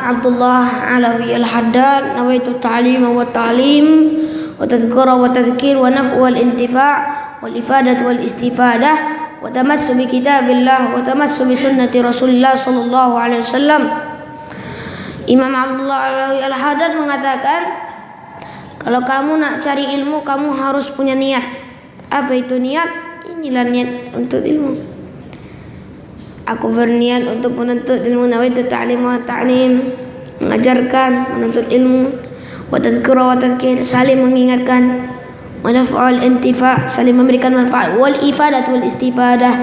Abdullah Alawi Al-Haddad. Nawaitu ta'lima wa ta'lim wa tadhkura wa tadhkir wa naf'u wal intifa' wal ifadah wal istifadah wa tamassu bi kitabillah wa tamassu bi sunnati Rasulullah sallallahu alaihi wasallam. Imam Abdullah Alawi Al-Haddad mengatakan, kalau kamu nak cari ilmu, kamu harus punya niat. Apa itu niat? Inilah niat untuk ilmu. Aku berniat untuk menuntut ilmu. Nawaitu ta'lim wa ta'lim, mengajarkan, menuntut ilmu. Wa tadhkura wa tadhkir, saling mengingatkan. Wa naf'al intifa', saling memberikan manfaat. Wal ifadah wal istifadah.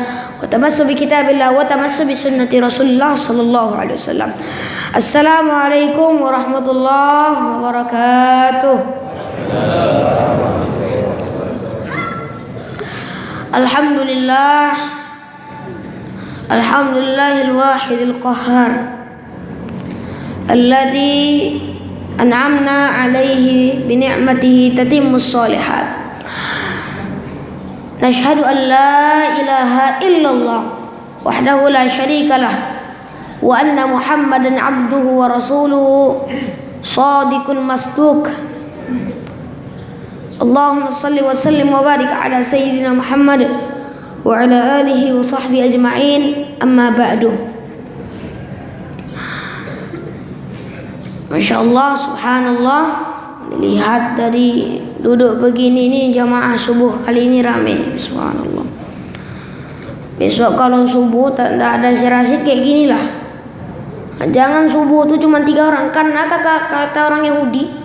Wa tamassu bi kitabillah wa tamassu bi sunnati Rasulullah sallallahu alaihi wasallam. Assalamualaikum warahmatullahi wabarakatuh. Alhamdulillah. Alhamdulillahil wahidil qahhar alladzi an'amna 'alaihi bi ni'matihi tatimmus shalihat. Nashhadu an la ilaha illallah wahdahu la syarika lah wa anna Muhammadan 'abduhu wa rasuluhu shadiqul masduq. Allahumma shalli wa sallim wa barik ala sayyidina Muhammad wa ala alihi wa sahbihi ajma'in, amma ba'du. Masya Allah, subhanallah. Lihat dari duduk begini ni, jamaah subuh kali ini ramai, subhanallah. Besok kalau subuh tak ada syarasid kayak gini lah. Jangan subuh tu cuma 3 orang, karena kata orang Yahudi,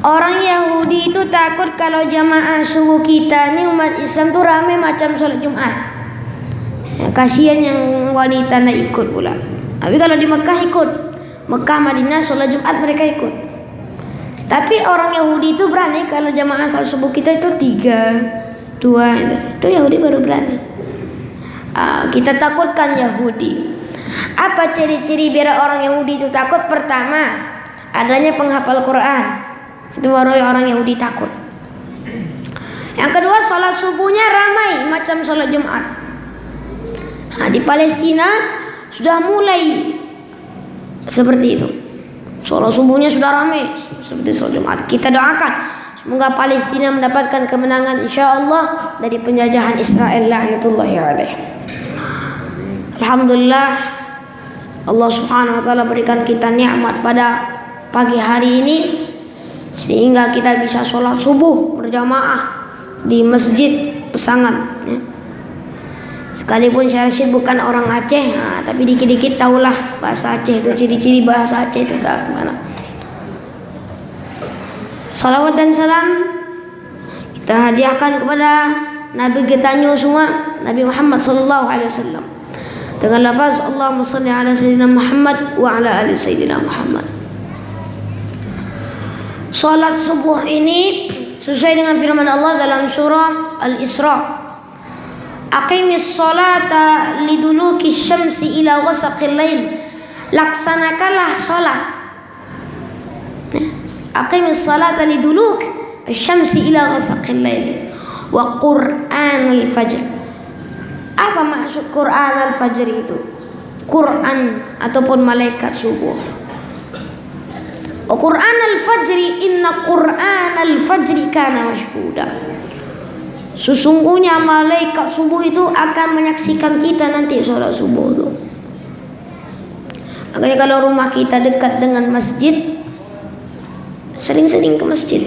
orang Yahudi itu takut kalau jamaah subuh kita ni umat Islam tu ramai macam sholat Jumat. Kasihan yang wanita nak ikut pula. Tapi kalau di Mekah ikut, Mekah Madinah sholat Jumat mereka ikut. Tapi orang Yahudi itu berani kalau jamaah sholat subuh kita itu 3, 2 itu Yahudi baru berani. Kita takutkan Yahudi. Apa ciri-ciri biar orang Yahudi itu takut? Pertama, adanya penghafal Quran. Itu baru orang Yahudi takut. Yang kedua, sholat subuhnya ramai macam sholat Jumat. Di Palestina sudah mulai seperti itu. Sholat subuhnya sudah ramai seperti sholat Jumat. Kita doakan semoga Palestina mendapatkan kemenangan insyaallah dari penjajahan Israel la'natullahi alaih. Alhamdulillah, Allah subhanahu wa ta'ala berikan kita nikmat pada pagi hari ini, sehingga kita bisa sholat subuh berjamaah di masjid Pesangan. Sekalipun saya bukan orang Aceh, tapi dikit-dikit tahulah bahasa Aceh itu, ciri-ciri bahasa Aceh itu tak gimana. Salawat dan salam kita hadiahkan kepada Nabi kita semua, Nabi Muhammad sallallahu alaihi wasallam, dengan lafaz Allahumma shalli ala sayyidina Muhammad wa ala ali sayyidina Muhammad. Salat subuh ini sesuai dengan firman Allah dalam surah Al-Isra, Aqimis salata liduluki syamsi ila ghasaqil lail. Laksanakanlah salat. Aqimis salata liduluki syamsi ila ghasaqil lail wa Qur'anal fajr. Apa maksud Qur'anal fajr itu? Quran ataupun malaikat subuh. Quran al-fajri, inna Quran al-fajri kana mashhuda. Sesungguhnya malaikat subuh itu akan menyaksikan kita nanti sholat subuh itu. Makanya kalau rumah kita dekat dengan masjid, sering-sering ke masjid.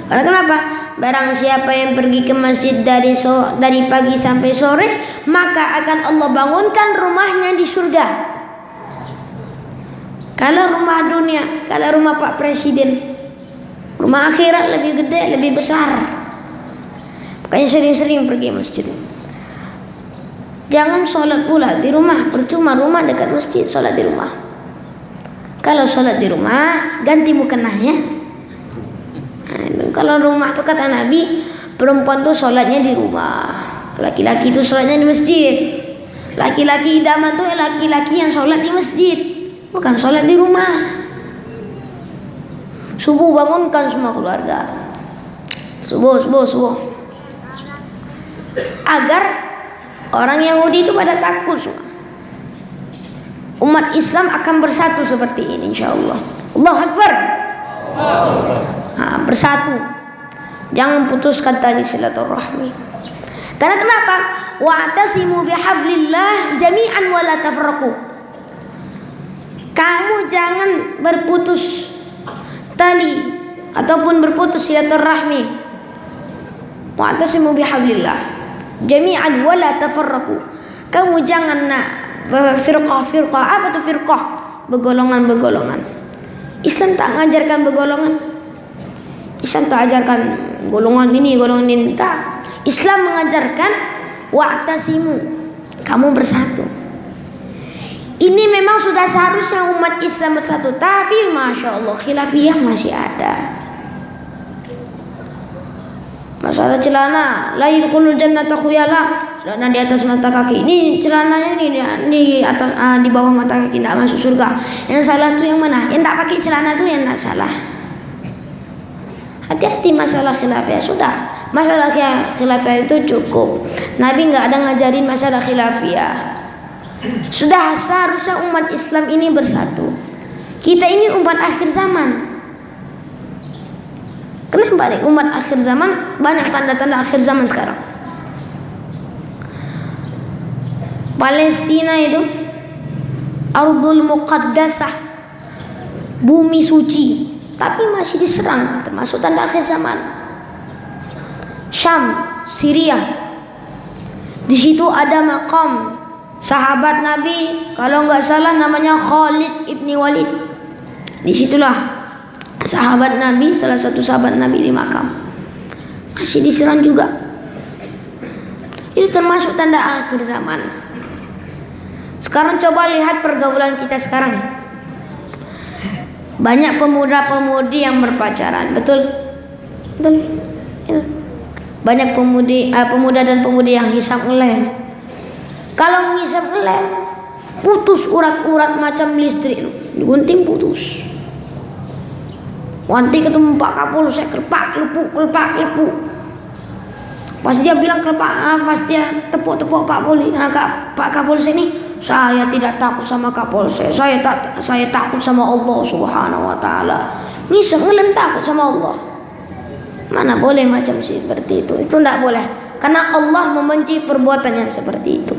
Karena kenapa? Barang siapa yang pergi ke masjid dari pagi sampai sore, maka akan Allah bangunkan rumahnya di surga. Kalau rumah dunia, kalau rumah Pak Presiden, rumah akhirat lebih gede, lebih besar. Makanya sering-sering pergi masjid. Jangan sholat pula di rumah, percuma rumah dekat masjid, sholat di rumah. Kalau sholat di rumah, ganti mukennahnya. Kalau rumah itu kata Nabi, perempuan tuh sholatnya di rumah, laki-laki itu sholatnya di masjid. Laki-laki idaman tuh laki-laki yang sholat di masjid, bukan sholat di rumah. Subuh bangunkan semua keluarga. Subuh. Agar orang Yahudi itu pada takut semua. umat Islam akan bersatu seperti ini insyaallah. Allahu Akbar. Bersatu. Jangan putuskan tali silaturahmi. Karena kenapa? Wa'tasimu bihablillah jami'an wa la tafarraqu. Kamu jangan berputus tali ataupun berputus silaturahmi. Wa'tasimu bihablillah jami'an wa la tafarraqu. Kamu jangan firqah. Apa tuh firqah? Begolongan-begolongan. Islam tak mengajarkan begolongan. Islam tak ajarkan golongan ini tak. Islam mengajarkan wa'tasimu, kamu bersatu. Ini memang sudah seharusnya umat Islam bersatu, tapi masya Allah khilafiyah masih ada. Masalah celana, la yadkhulul jannata khuyala, celana di atas mata kaki. Ini celananya ini di atas di bawah mata kaki tidak masuk surga. Yang salah tuh yang mana? Yang tak pakai celana tuh yang tak salah. Hati-hati masalah khilafiyah. Sudah, masalah khilafiyah itu cukup. Nabi nggak ada ngajarin masalah khilafiyah. Sudah seharusnya umat Islam ini bersatu. Kita ini umat akhir zaman. Kenapa nih umat akhir zaman? Banyak tanda-tanda akhir zaman sekarang. Palestina itu Ardul Muqaddasah, bumi suci, tapi masih diserang, termasuk tanda akhir zaman. Syam, Syria, di situ ada makam sahabat Nabi, kalau nggak salah namanya Khalid ibni Walid. Disitulah sahabat Nabi, salah satu sahabat Nabi di makam, masih diserang juga. Itu termasuk tanda akhir zaman. Sekarang coba lihat pergaulan kita sekarang. Banyak pemuda-pemudi yang berpacaran, betul? Banyak pemuda dan pemudi yang hisap lem. Kalau ngisap lem, putus urat-urat macam listrik, digunting putus. Nanti ketemu Pak Kapolsek, kelepak kelepu. Pas dia bilang kelepak, pas dia tepuk-tepuk Pak Kapolsek ini, saya tidak takut sama Kapolsek, saya takut sama Allah Subhanahu Wa Taala. Ngisap ngelem takut sama Allah. Mana boleh macam seperti itu? Itu tidak boleh, karena Allah membenci perbuatan yang seperti itu.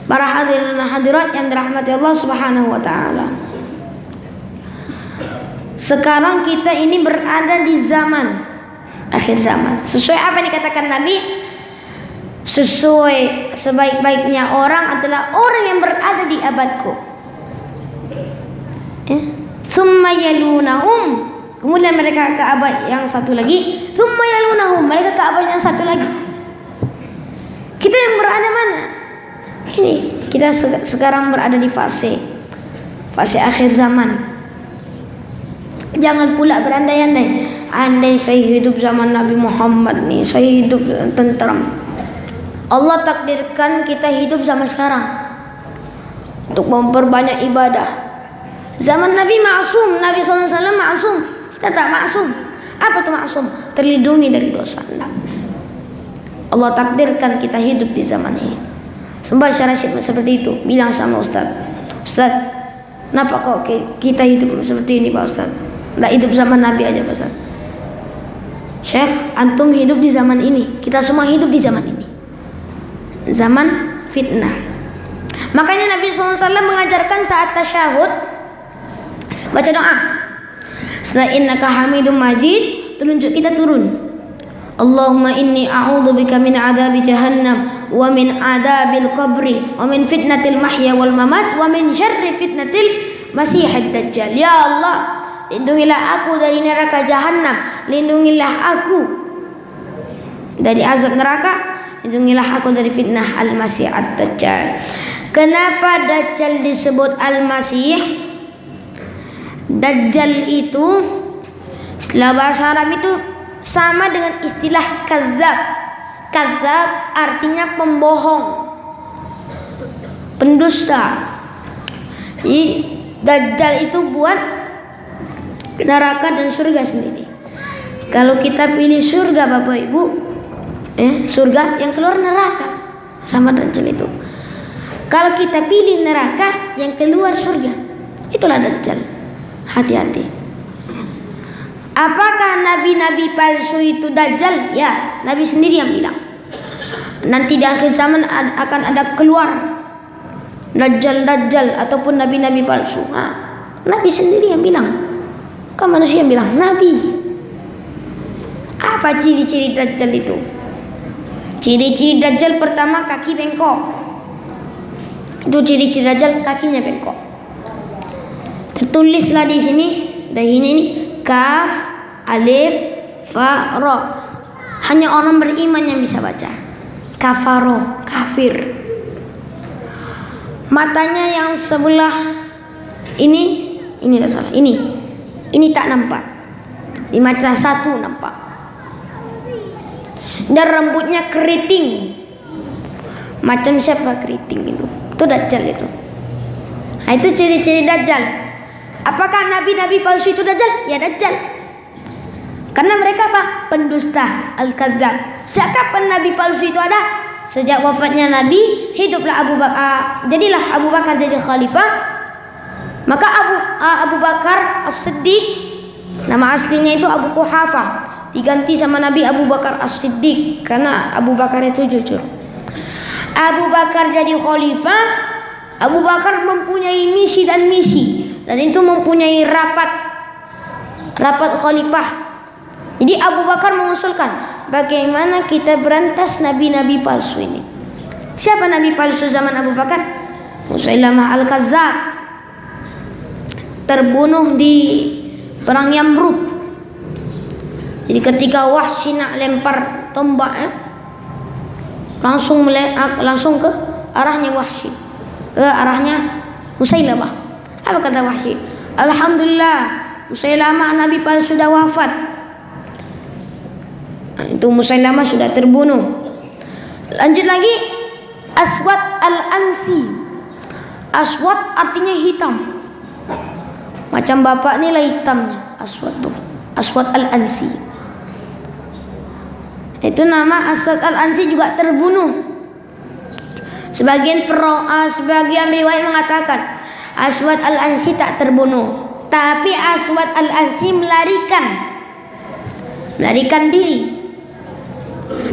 Para hadirin dan hadirat yang dirahmati Allah Subhanahu Wa Taala. Sekarang kita ini berada di zaman akhir zaman. Sesuai apa yang dikatakan Nabi, sesuai sebaik-baiknya orang adalah orang yang berada di abadku. Summa yalunahum, kemudian mereka ke abad yang satu lagi. Summa yalunahum, mereka ke abad yang satu lagi. Kita yang berada mana? Ini kita sekarang berada di fase akhir zaman. Jangan pula berandai-andai, andai saya hidup zaman Nabi Muhammad nih, saya hidup tentram. Allah takdirkan kita hidup zaman sekarang untuk memperbanyak ibadah. Zaman Nabi maksum, Nabi SAW maksum, kita tak maksum. Apa itu maksum? Terlindungi dari dosa. Allah takdirkan kita hidup di zaman ini. Membaca rasyid seperti itu, bilang sama Ustaz, kenapa kok kita hidup seperti ini Pak Ustaz? Tidak hidup zaman Nabi aja Pak Ustaz. Syekh, antum hidup di zaman ini, kita semua hidup di zaman ini, zaman fitnah. Makanya Nabi SAW mengajarkan saat tasyahud baca doa. Setelah innaka hamidum majid, telunjuk kita turun. Allahumma inni a'udzubika min adabi jahannam wa min adabil qabri wa min fitnatil mahya wal mamat wa min syarri fitnatil masihid dajjal. Ya Allah, lindungilah aku dari neraka jahannam, lindungilah aku dari azab neraka, lindungilah aku dari fitnah al-masih ad-dajjal. Kenapa dajjal disebut al-masih? Dajjal itu istilah bahasa Arab itu sama dengan istilah kadzab. Kadzab artinya pembohong, pendusta. Jadi dajjal itu buat neraka dan surga sendiri. Kalau kita pilih surga Bapak Ibu, surga yang keluar neraka, sama dajjal itu. Kalau kita pilih neraka, yang keluar surga. Itulah Dajjal. Hati-hati. Apakah nabi-nabi palsu itu Dajjal? Ya, Nabi sendiri yang bilang. Nanti di akhir zaman akan ada keluar Dajjal ataupun nabi-nabi palsu. Nabi sendiri yang bilang. Kan manusia yang bilang, Nabi. Apa ciri-ciri Dajjal itu? Ciri-ciri Dajjal pertama, kaki bengkok. Itu ciri-ciri Dajjal, kakinya bengkok. Tertulislah di sini, dahinya ini kaf, alif, fa, ro. Hanya orang beriman yang bisa baca. Kafaro, kafir. Matanya yang sebelah ini tidak salah. Ini tak nampak. Di mata satu nampak. Dan rambutnya keriting. Macam siapa keriting itu? Itu Dajjal itu. Nah, itu ciri-ciri Dajjal. Apakah nabi-nabi palsu itu Dajjal? Ya, Dajjal. Karena mereka apa? Pendusta, al-kadzdzab. Sejak kapan nabi palsu itu ada? Sejak wafatnya Nabi, hiduplah Abu Bakar. Jadilah Abu Bakar jadi khalifah. Maka Abu Bakar As-Siddiq, nama aslinya itu Abu Quhafah, diganti sama Nabi Abu Bakar As-Siddiq karena Abu Bakar itu jujur. Abu Bakar jadi khalifah. Abu Bakar mempunyai misi, dan itu mempunyai rapat khalifah. Jadi Abu Bakar mengusulkan, bagaimana kita berantas nabi-nabi palsu ini. Siapa nabi palsu zaman Abu Bakar? Musailamah al-Kazzab, terbunuh di perang Yamruk. Jadi ketika Wahsy nak lempar tombak, langsung ke arahnya Wahsy, ke arahnya Musailamah. Apa kata Wahsy? Alhamdulillah, Musailamah nabi palsu sudah wafat. Itu Musailamah sudah terbunuh. Lanjut lagi, Aswad al-Ansi. Aswad artinya hitam. Macam bapak ni lah hitamnya. Aswad tuh, Aswad al-Ansi. Itu nama Aswad al-Ansi juga terbunuh. Sebagian riwayat mengatakan Aswad al-Ansi tak terbunuh, tapi Aswad al-Ansi melarikan diri.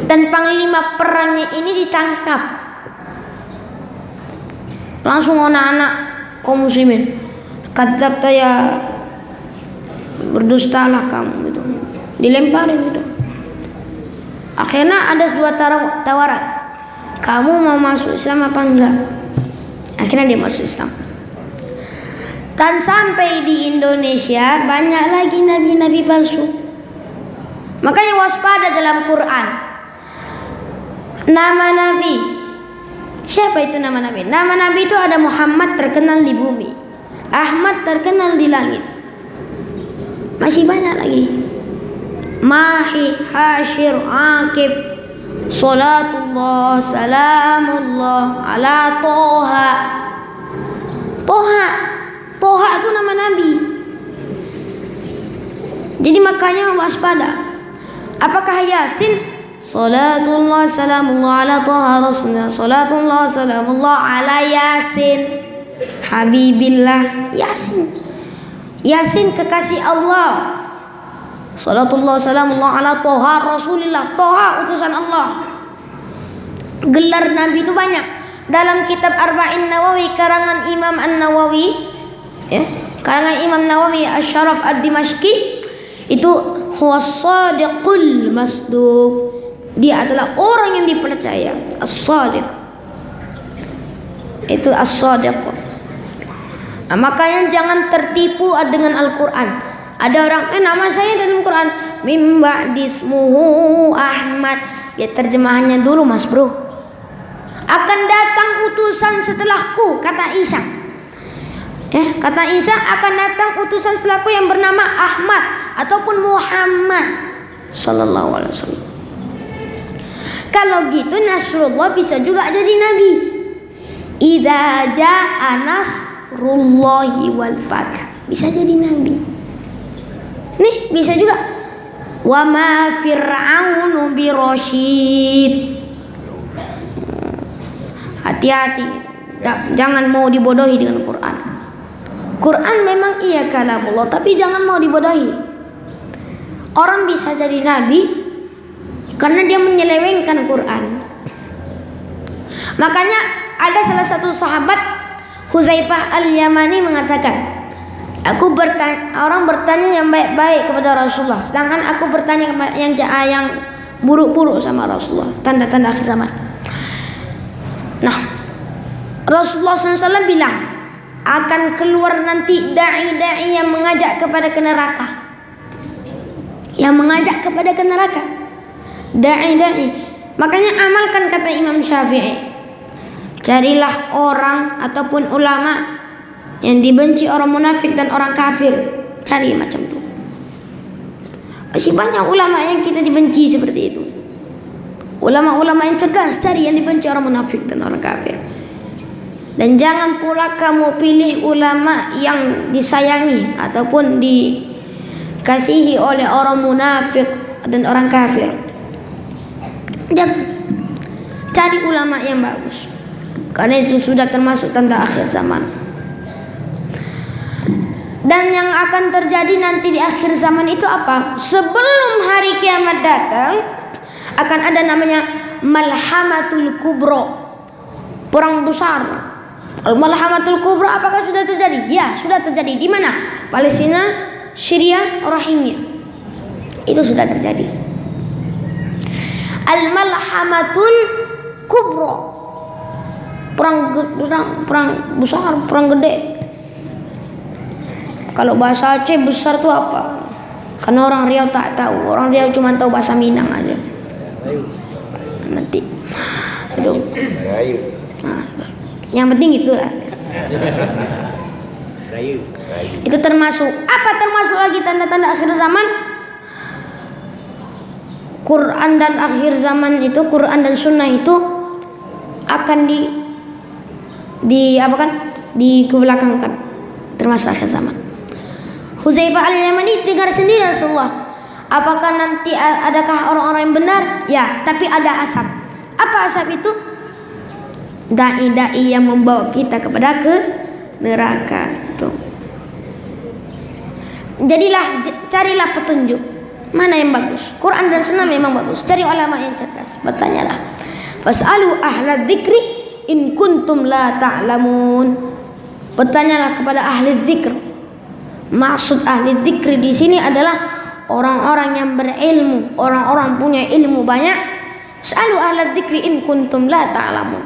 Dan panglima perangnya ini ditangkap. Langsung anak-anak kaum muslimin, kadzab ya, berdustalah kamu gitu. Dilemparin gitu. Akhirnya ada dua tawaran. Kamu mau masuk Islam apa enggak? Akhirnya dia masuk Islam. Dan sampai di Indonesia banyak lagi nabi-nabi palsu. Makanya waspada dalam Quran. Nama nabi. Siapa itu nama nabi? Nama nabi itu ada Muhammad, terkenal di bumi. Ahmad, terkenal di langit. Masih banyak lagi. Mahi, Hashir, Aqib, Salatullah, Salamullah ala Toha. Toha itu nama nabi. Jadi makanya waspada. Apakah Yasin? Salatullah salamullah ala Taha Rasulullah. Salatullah salamullah ala Yasin, Habibillah. Yasin kekasih Allah. Salatullah salamullah ala Taha Rasulullah. Taha utusan Allah. Gelar nabi itu banyak. Dalam kitab Arba'in Nawawi karangan Imam An-Nawawi, karangan Imam Nawawi Asy-Syaraf Ad-Dimashqi, itu huwas sadiqul masduq. Dia adalah orang yang dipercaya. As-sadiq. Itu as-sadiq. Nah, makanya jangan tertipu dengan Al-Quran. Ada orang, nama saya dalam Quran mim ba'dismuhu Ahmad. Ya terjemahannya dulu mas bro. Akan datang utusan setelahku, kata Isa. Kata Isa, akan datang utusan setelahku yang bernama Ahmad ataupun Muhammad sallallahu alaihi wasallam. Kalau gitu Nasrullah bisa juga jadi nabi. Idza jaa nasrullahi wal fath. Bisa jadi nabi. Nih bisa juga. Wa ma fir'aunu birasyid. Hati-hati. Jangan mau dibodohi dengan Quran. Quran memang iya kalamullah, tapi jangan mau dibodohi. Orang bisa jadi nabi karena dia menyelewengkan Quran. Makanya ada salah satu sahabat, Hudzaifah Al-Yamani, mengatakan, orang bertanya yang baik-baik kepada Rasulullah, sedangkan aku bertanya yang buruk-buruk sama Rasulullah, tanda-tanda akhir zaman. Nah, Rasulullah SAW bilang akan keluar nanti da'i-da'i yang mengajak kepada neraka, da'i-da'i. Makanya amalkan kata Imam Syafi'i, carilah orang ataupun ulama yang dibenci orang munafik dan orang kafir. Cari macam itu. Masih banyak ulama yang kita dibenci seperti itu. Ulama-ulama yang cerdas, cari yang dibenci orang munafik dan orang kafir. Dan jangan pula kamu pilih ulama yang disayangi ataupun dikasihi oleh orang munafik dan orang kafir. Jangan. Cari ulama yang bagus, karena itu sudah termasuk tanda akhir zaman. Dan yang akan terjadi nanti di akhir zaman itu apa? Sebelum hari kiamat datang, akan ada namanya Malhamatul Kubra, perang besar. Malhamatul Kubra apakah sudah terjadi? Ya, sudah terjadi. Di mana? Palestina, Syria, Rohingya. Itu sudah terjadi. Al-Malhamatul Kubra, perang besar, perang gede. Kalau bahasa Aceh besar itu apa? Karena orang Riau tak tahu. Orang Riau cuma tahu bahasa Minang aja. Nanti itu. Nah, yang penting itu lah. Itu termasuk apa? Termasuk lagi tanda-tanda akhir zaman. Quran dan akhir zaman itu, Quran dan Sunnah itu akan dikebelakangkan, termasuk akhir zaman. Hudzaifah Al-Yamani dengar sendiri Rasulullah. Apakah nanti adakah orang-orang yang benar? Ya, tapi ada asap. Apa asap itu? Dai-dai yang membawa kita kepada neraka. Tuh. Carilah petunjuk. Mana yang bagus? Quran dan Sunnah memang bagus. Cari ulama yang cerdas. Bertanyalah. Fas'alu ahla dzikri in kuntum la ta'lamun. Bertanyalah kepada ahli dzikr. Maksud ahli dzikr di sini adalah orang-orang yang berilmu, orang-orang punya ilmu banyak. Fas'alu ahla dzikri in kuntum la ta'lamun.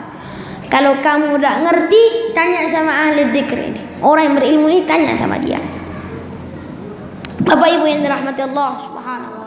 Kalau kamu tidak ngerti, tanya sama ahli dzikr ini. Orang yang berilmu ini tanya sama dia. Bapak Ibu yang dirahmati Allah Subhanahu wa taala.